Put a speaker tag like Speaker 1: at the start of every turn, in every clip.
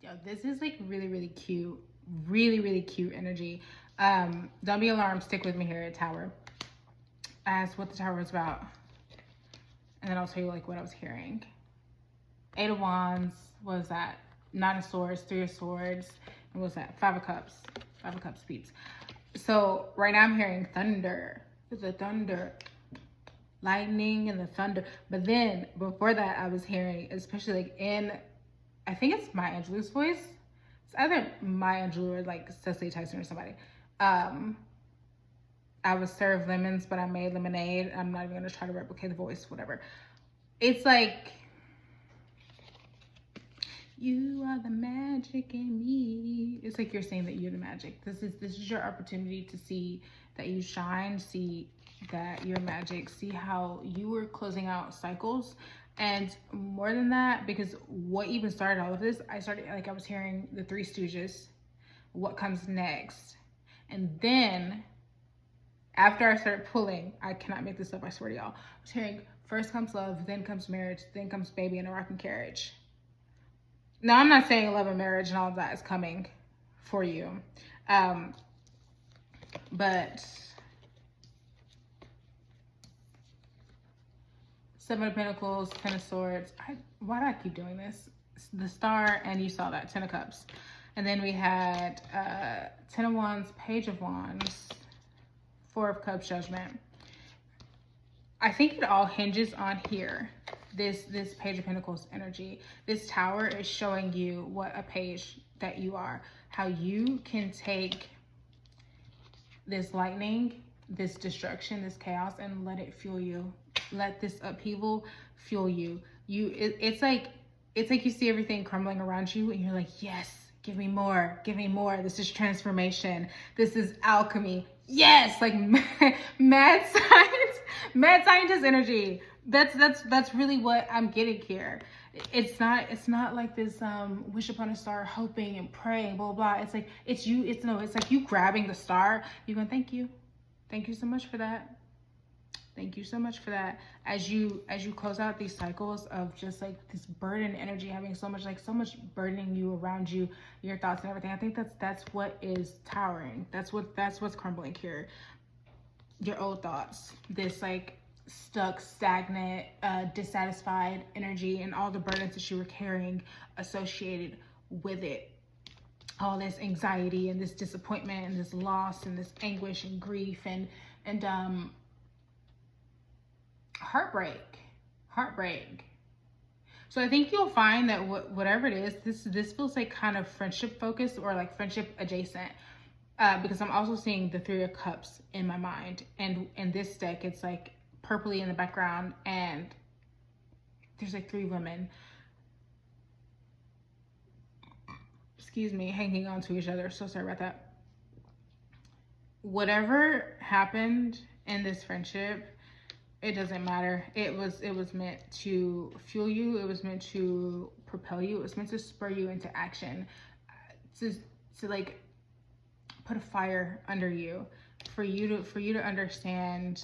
Speaker 1: Yo, this is like really, really cute. Really, really cute energy. Don't be alarmed. Stick with me here at Tower. Ask what the Tower is about. And then I'll tell you like what I was hearing. Eight of Wands. What was that? Nine of Swords, Three of Swords. And what was that? Five of Cups. Five of Cups beats. So right now I'm hearing thunder. The thunder. Lightning and the thunder. But then before that I was hearing, especially like in, I think it's Maya Angelou's voice. It's either Maya Angelou or like Cecily Tyson or somebody. I was served lemons, but I made lemonade. I'm not even gonna try to replicate the voice, whatever. It's like, you are the magic in me. It's like you're saying that you're the magic. This is your opportunity to see that you shine, see that you're magic, see how you were closing out cycles. And more than that, because what even started all of this, I was hearing the Three Stooges, what comes next. And then after I started pulling, I cannot make this up, I swear to y'all. I was hearing first comes love, then comes marriage, then comes baby and a rocking carriage. Now, I'm not saying love and marriage and all of that is coming for you. But Seven of Pentacles, Ten of Swords. Why do I keep doing this? The Star, and you saw that, Ten of Cups. And then we had Ten of Wands, Page of Wands, Four of Cups, Judgment. I think it all hinges on here. This Page of Pentacles energy. This Tower is showing you what a page that you are. How you can take this lightning, this destruction, this chaos, and let it fuel you. Let this upheaval fuel you. It's like you see everything crumbling around you and you're like, yes, give me more, give me more. This is transformation. This is alchemy. Yes, like mad scientist energy. That's really what I'm getting here. It's not like this wish upon a star, hoping and praying, blah blah. It's like it's like you grabbing the star. You're going, thank you so much for that. Thank you so much for that. As you close out these cycles of just like this burden energy, having so much burdening you around you, your thoughts and everything. I think that's what is towering. That's what's crumbling here. Your old thoughts, this like stuck, stagnant, dissatisfied energy, and all the burdens that you were carrying associated with it. All this anxiety and this disappointment and this loss and this anguish and grief and heartbreak. So I think you'll find that whatever it is, this feels like kind of friendship focused or like friendship adjacent, because I'm also seeing the Three of Cups in my mind, and in this deck it's like purpley in the background and there's like three women, excuse me, hanging on to each other. So sorry about that. Whatever happened in this friendship, it doesn't matter. It was meant to fuel you. It was meant to propel you. It was meant to spur you into action, to like put a fire under you, for you to understand.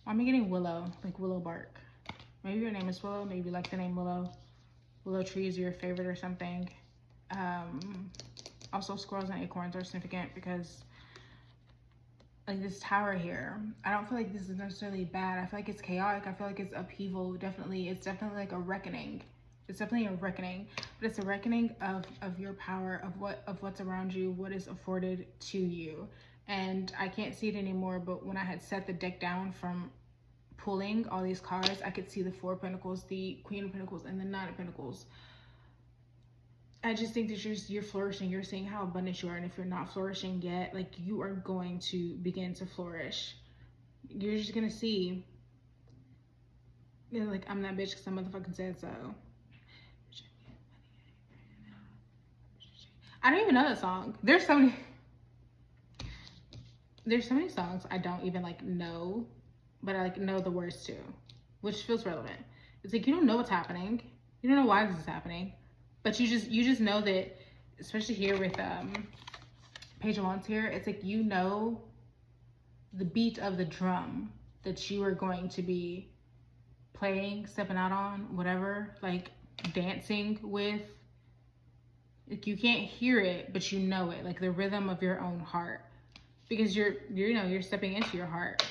Speaker 1: Why am I getting willow, like willow bark? Maybe your name is Willow. Maybe you like the name Willow. Willow trees are your favorite or something. Also, squirrels and acorns are significant because like this tower here, I don't feel like this is necessarily bad. I feel like it's chaotic. I feel like it's upheaval. It's definitely like a reckoning. It's definitely a reckoning, but it's a reckoning of your power, of what's around you, what is afforded to you. And I can't see it anymore, but when I had set the deck down from pulling all these cards, I could see the Four of Pentacles, the Queen of Pentacles, and the Nine of Pentacles. I just think that you're flourishing. You're seeing how abundant you are, and if you're not flourishing yet, like you are going to begin to flourish. You're just gonna see, you know, like I'm that bitch because I motherfucking said so. I don't even know that song. There's so many songs I don't even like know, but I like know the words to, which feels relevant. It's like you don't know what's happening. You don't know why this is happening. But you just know that, especially here with Page of Wands here, it's like you know the beat of the drum that you are going to be playing, stepping out on, whatever, like dancing with, Like, you can't hear it, but you know it, like the rhythm of your own heart, because you're stepping into your heart,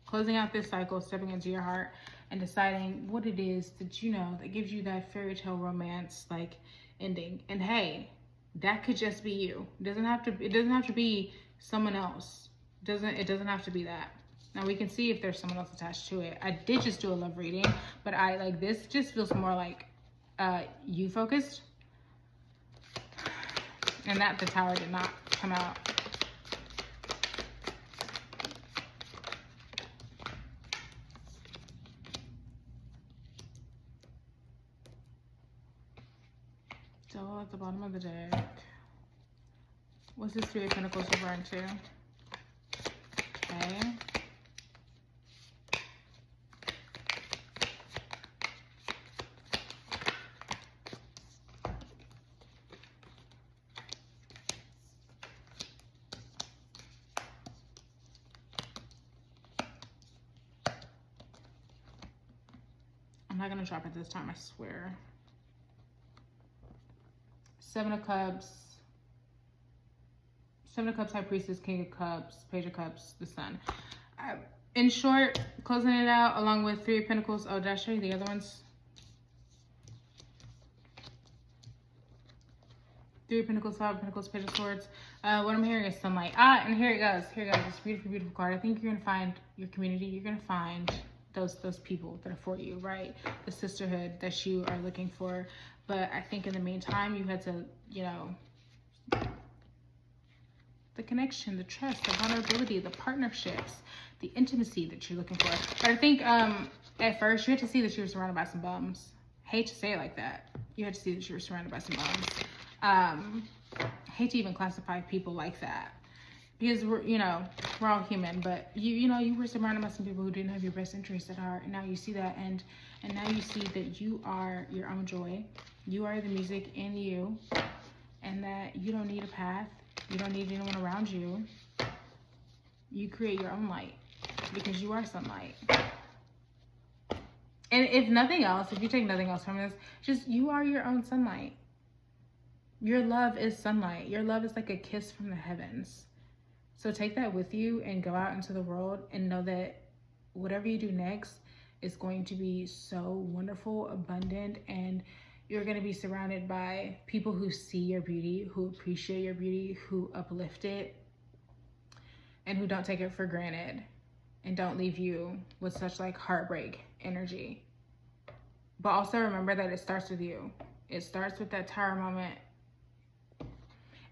Speaker 1: closing out this cycle, stepping into your heart, and deciding what it is that that gives you that fairy tale romance like ending. And hey, that could just be you. It doesn't have to be someone else. It doesn't have to be that. Now we can see if there's someone else attached to it. I did just do a love reading, but I like this just feels more like you focused, and that the Tower did not come out. So at the bottom of the deck, what's this Three of Pentacles referring to? Okay. I'm not gonna drop it this time, I swear. Seven of Cups, High Priestess, King of Cups, Page of Cups, the Sun. In short, closing it out along with Three of Pentacles. Oh, did I show you the other ones? Three of Pentacles, Five of Pentacles, Page of Swords. What I'm hearing is sunlight. And here it goes. This beautiful, beautiful card. I think you're gonna find your community. You're gonna find those people that are for you, right? The sisterhood that you are looking for. But I think in the meantime, you had to, the connection, the trust, the vulnerability, the partnerships, the intimacy that you're looking for. But I think at first you had to see that you were surrounded by some bums. Hate to say it like that. You had to see that you were surrounded by some bums. Hate to even classify people like that, because we're all human, but you were surrounded by some people who didn't have your best interests at heart. And now you see that, and now you see that you are your own joy. You are the music in you, and that you don't need a path. You don't need anyone around you. You create your own light, because you are sunlight. And if nothing else, if you take nothing else from this, just you are your own sunlight. Your love is sunlight. Your love is like a kiss from the heavens. So take that with you and go out into the world and know that whatever you do next is going to be so wonderful, abundant, and you're going to be surrounded by people who see your beauty, who appreciate your beauty, who uplift it, and who don't take it for granted and don't leave you with such like heartbreak energy. But also remember that it starts with you. It starts with that Tower moment.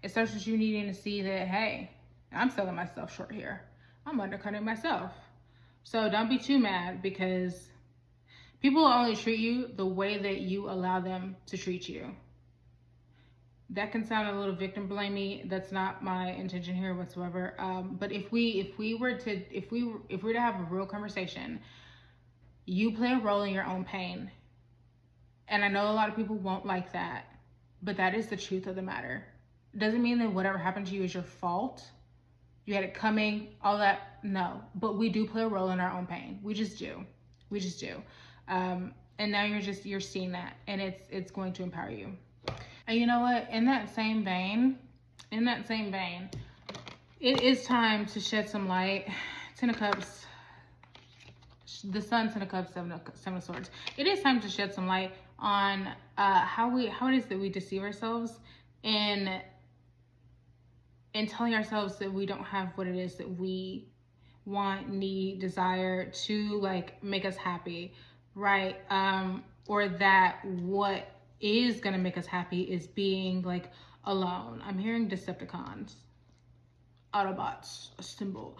Speaker 1: It starts with you needing to see that, hey, I'm selling myself short here. I'm undercutting myself. So don't be too mad, because people will only treat you the way that you allow them to treat you. That can sound a little victim blamey. That's not my intention here whatsoever. But if we were to have a real conversation, you play a role in your own pain. And I know a lot of people won't like that, but that is the truth of the matter. It doesn't mean that whatever happened to you is your fault. You had it coming, all that. No, but we do play a role in our own pain. We just do. And now you're seeing that, and it's going to empower you. And you know what? In that same vein, it is time to shed some light. Ten of Cups, the Sun, Ten of Cups, Seven of Swords. It is time to shed some light on how it is that we deceive ourselves in telling ourselves that we don't have what it is that we want, need, desire to like make us happy, right? Or that what is gonna make us happy is being like alone. I'm hearing Decepticons, Autobots, a symbol.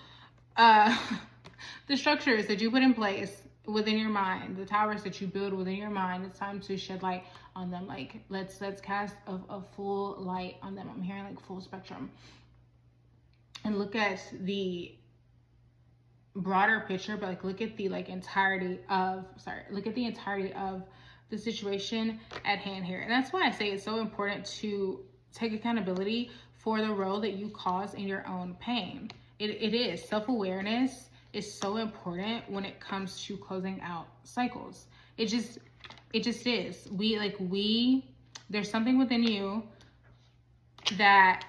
Speaker 1: The structures that you put in place within your mind, the towers that you build within your mind, it's time to shed light on them. Like let's cast a full light on them. I'm hearing like full spectrum. And look at the broader picture, but like look at the entirety of the situation at hand here. And that's why I say it's so important to take accountability for the role that you cause in your own pain. It is. Self-awareness is so important when it comes to closing out cycles. It just is. there's something within you that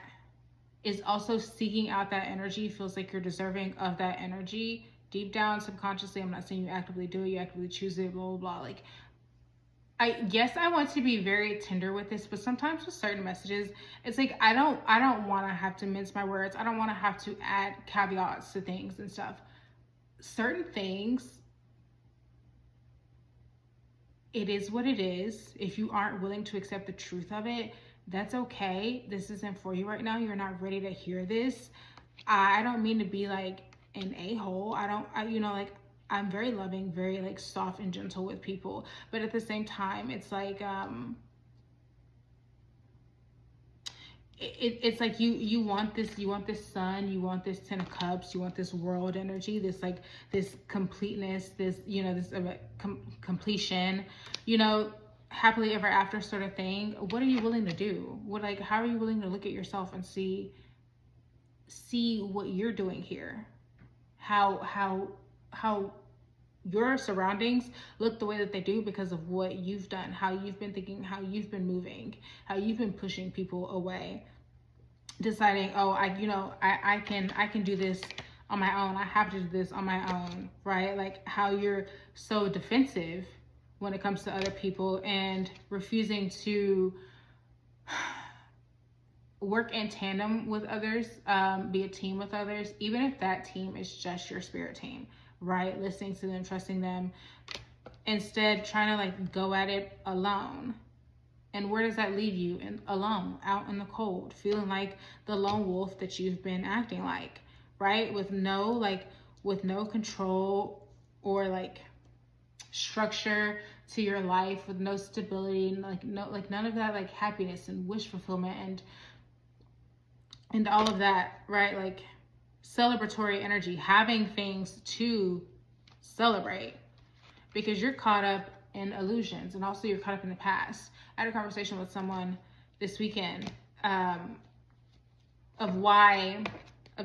Speaker 1: is also seeking out that energy, feels like you're deserving of that energy deep down, subconsciously. I'm not saying you actively do it, you actively choose it, blah, blah, blah. Like, I want to be very tender with this, but sometimes with certain messages, it's like I don't want to have to mince my words. I don't want to have to add caveats to things and stuff. Certain things, it is what it is. If you aren't willing to accept the truth of it, that's okay. This isn't for you right now. You're not ready to hear this. I don't mean to be like an a-hole. Like, I'm very loving, very like soft and gentle with people, but at the same time, it's like it's like you want this sun, you want this 10 of cups, you want this world energy, this like this completeness, this this completion, happily ever after sort of thing. What are you willing to do? How are you willing to look at yourself and see what you're doing here? How your surroundings look the way that they do because of what you've done, how you've been thinking, how you've been moving, how you've been pushing people away, deciding, oh, I can do this on my own. I have to do this on my own, right? Like how you're so defensive when it comes to other people and refusing to work in tandem with others, be a team with others, even if that team is just your spirit team, right? Listening to them, trusting them, instead trying to like go at it alone. And where does that leave you? Alone, out in the cold, feeling like the lone wolf that you've been acting like, right? With no control or like structure to your life, with no stability, and none of that like happiness and wish fulfillment and all of that, right? Like celebratory energy, having things to celebrate, because you're caught up in illusions, and also you're caught up in the past. I had a conversation with someone this weekend of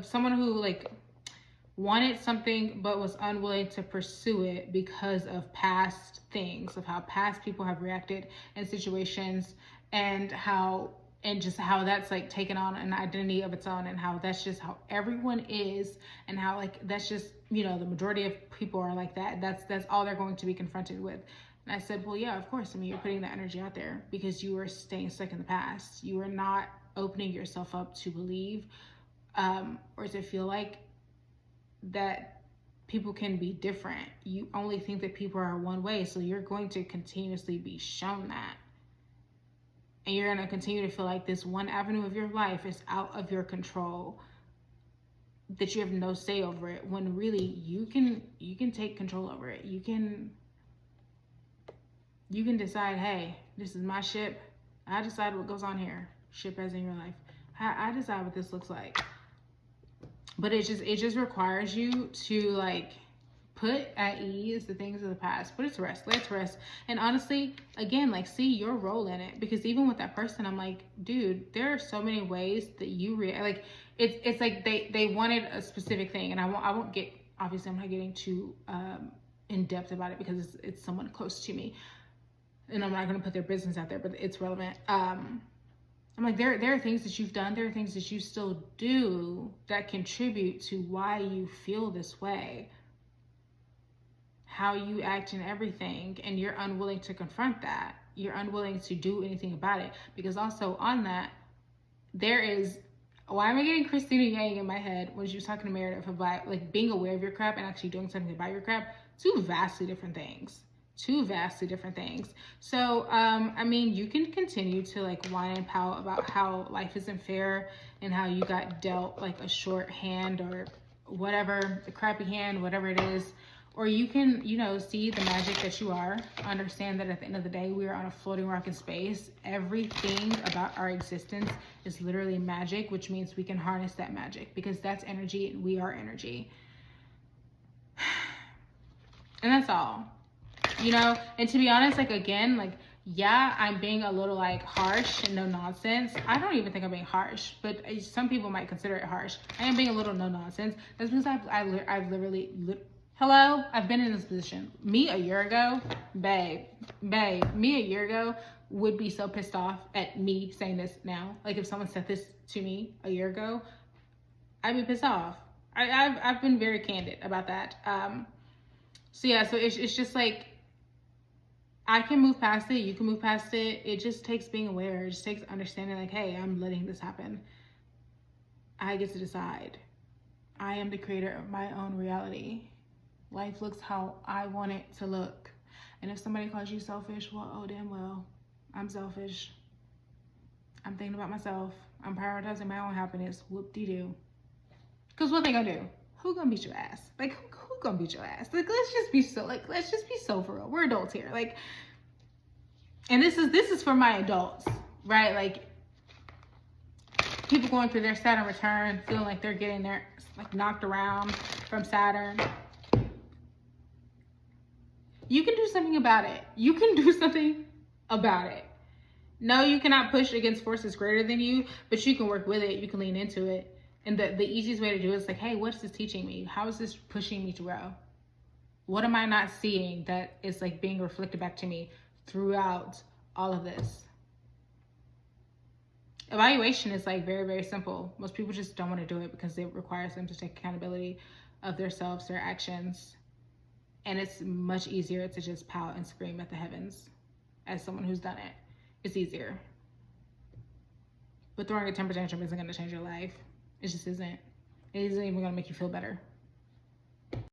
Speaker 1: someone who like wanted something but was unwilling to pursue it because of past things, of how past people have reacted in situations, and just how that's like taken on an identity of its own, and how that's just how everyone is, and how like that's just the majority of people are like that. That's all they're going to be confronted with. And I said, well, yeah, of course. I mean, you're putting that energy out there because you are staying stuck in the past. You are not opening yourself up to believe or to feel like that people can be different. You only think that people are one way, so you're going to continuously be shown that. And you're going to continue to feel like this one avenue of your life is out of your control, that you have no say over it, when really you can take control over it. You can decide, hey, this is my ship. I decide what goes on here. Ship as in your life. I decide what this looks like. But it just requires you to like put at ease the things of the past. Put it to rest. Let it to rest. And honestly, again, like see your role in it. Because even with that person, I'm like, dude, there are so many ways that you react. Like it's like they wanted a specific thing, and I won't get, obviously I'm not getting too in depth about it because it's someone close to me, and I'm not gonna put their business out there, but it's relevant. I'm like, there are things that you've done, there are things that you still do that contribute to why you feel this way, how you act in everything, and you're unwilling to confront that. You're unwilling to do anything about it. Because also on that, there is, why am I getting Christina Yang in my head when she was talking to Meredith about like being aware of your crap and actually doing something about your crap? Two vastly different things. So I mean, you can continue to like whine and pout about how life isn't fair and how you got dealt like a short hand or whatever, a crappy hand, whatever it is. Or you can, see the magic that you are. Understand that at the end of the day, we are on a floating rock in space. Everything about our existence is literally magic, which means we can harness that magic because that's energy and we are energy. And that's all. And to be honest, like, again, like, yeah, I'm being a little like harsh and no nonsense. I don't even think I'm being harsh, but some people might consider it harsh. I am being a little no nonsense. That's because I've literally Hello, I've been in this position. Me a year ago, me a year ago would be so pissed off at me saying this now. Like if someone said this to me a year ago, I'd be pissed off. I've been very candid about that. So yeah, so it's just like I can move past it. You can move past it. It just takes being aware. It just takes understanding like, hey, I'm letting this happen. I get to decide. I am the creator of my own reality. Life looks how I want it to look. And if somebody calls you selfish, well, oh damn well, I'm selfish. I'm thinking about myself. I'm prioritizing my own happiness. Whoop-de-doo. Because what they gonna do? Who gonna beat your ass? Like, who gonna beat your ass? Like, let's just be so for real. We're adults here. Like, and this is for my adults, right? Like, people going through their Saturn return, feeling like they're getting their, like, knocked around from Saturn. You can do something about it. You can do something about it. No, you cannot push against forces greater than you, but you can work with it. You can lean into it. And the easiest way to do it is like, hey, what's this teaching me? How is this pushing me to grow? What am I not seeing that is like being reflected back to me throughout all of this? Evaluation is like very, very simple. Most people just don't want to do it because it requires them to take accountability of themselves, their actions. And it's much easier to just pout and scream at the heavens as someone who's done it. It's easier. But throwing a temper tantrum isn't going to change your life. It just isn't. It isn't even going to make you feel better.